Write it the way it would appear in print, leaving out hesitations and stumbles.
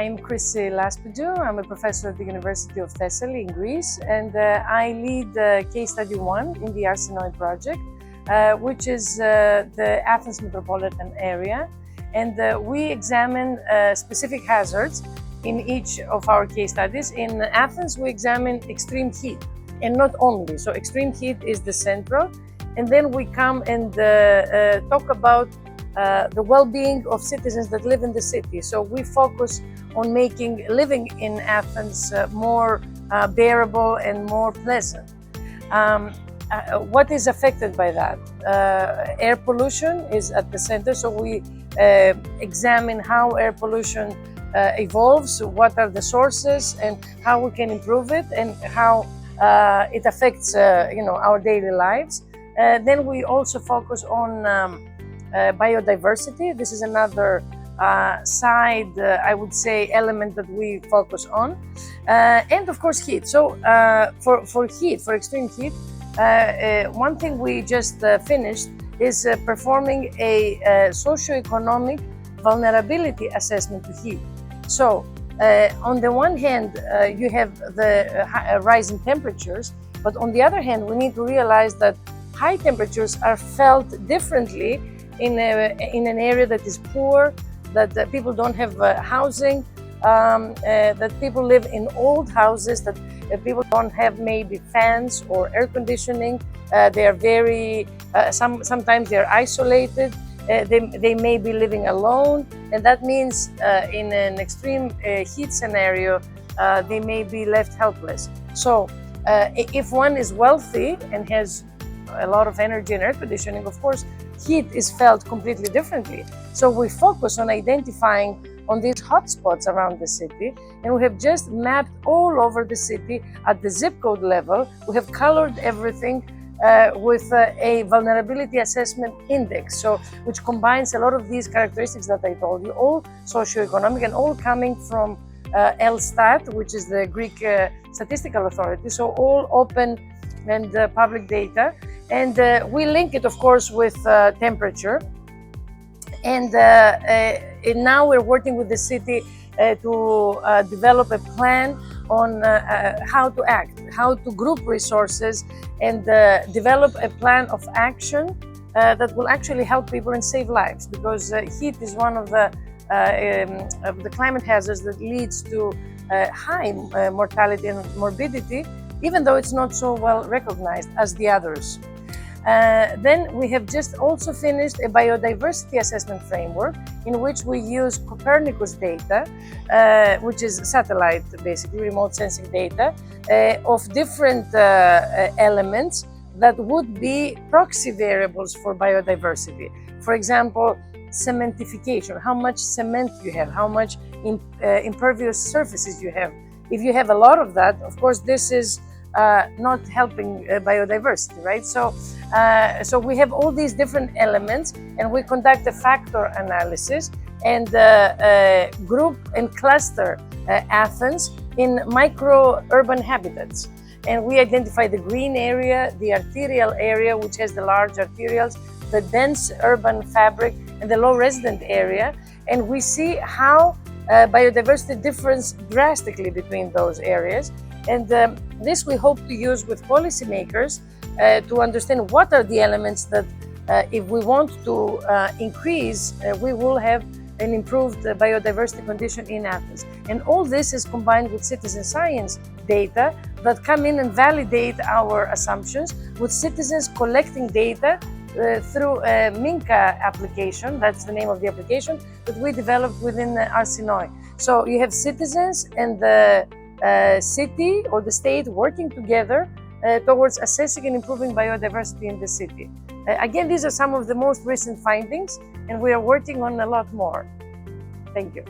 I'm Chrysi Laspidou. I'm a professor at the University of Thessaly in Greece, and I lead case study 1 in the ARSINOE project, which is the Athens Metropolitan area. And we examine specific hazards in each of our case studies. In Athens, we examine extreme heat, and not only. So extreme heat is the central, and then we come and talk about the well-being of citizens that live in the city. So we focus on making living in Athens more bearable and more pleasant. What is affected by that? Air pollution is at the center, so we examine how air pollution evolves, what are the sources, and how we can improve it, and how it affects our daily lives. Then we also focus on biodiversity. This is another side, I would say, element that we focus on. And of course, heat. So for extreme heat, one thing we just finished is performing a socioeconomic vulnerability assessment to heat. So on the one hand, you have the rise in temperatures, but on the other hand, we need to realize that high temperatures are felt differently in an area that is poor, that people don't have housing, that people live in old houses, that people don't have maybe fans or air conditioning. They are very, sometimes they're isolated. They may be living alone, and that means in an extreme heat scenario, they may be left helpless. So if one is wealthy and has a lot of energy and air conditioning, of course, heat is felt completely differently. So we focus on identifying on these hotspots around the city, and we have just mapped all over the city at the zip code level. We have colored everything with a vulnerability assessment index, so which combines a lot of these characteristics that I told you, all socioeconomic and all coming from Elstat, which is the Greek statistical authority. So all open and public data. And we link it, of course, with temperature. And now we're working with the city to develop a plan on how to act, how to group resources, and develop a plan of action that will actually help people and save lives. Because heat is one of the climate hazards that leads to high mortality and morbidity, even though it's not so well recognized as the others. Then we have just also finished a biodiversity assessment framework in which we use Copernicus data, which is satellite, basically remote sensing data, of different elements that would be proxy variables for biodiversity. For example, cementification, how much cement you have, how much impervious surfaces you have. If you have a lot of that, of course, this is not helping biodiversity, right? So we have all these different elements, and we conduct a factor analysis and group and cluster Athens in micro-urban habitats. And we identify the green area, the arterial area, which has the large arterials, the dense urban fabric, and the low resident area. And we see how biodiversity differs drastically between those areas. And this we hope to use with policymakers to understand what are the elements that if we want to increase, we will have an improved biodiversity condition in Athens. And all this is combined with citizen science data that come in and validate our assumptions, with citizens collecting data through a Minka application. That's the name of the application that we developed within ARSINOE. So you have citizens and the city or the state working together towards assessing and improving biodiversity in the city. Again, these are some of the most recent findings, and we are working on a lot more. Thank you.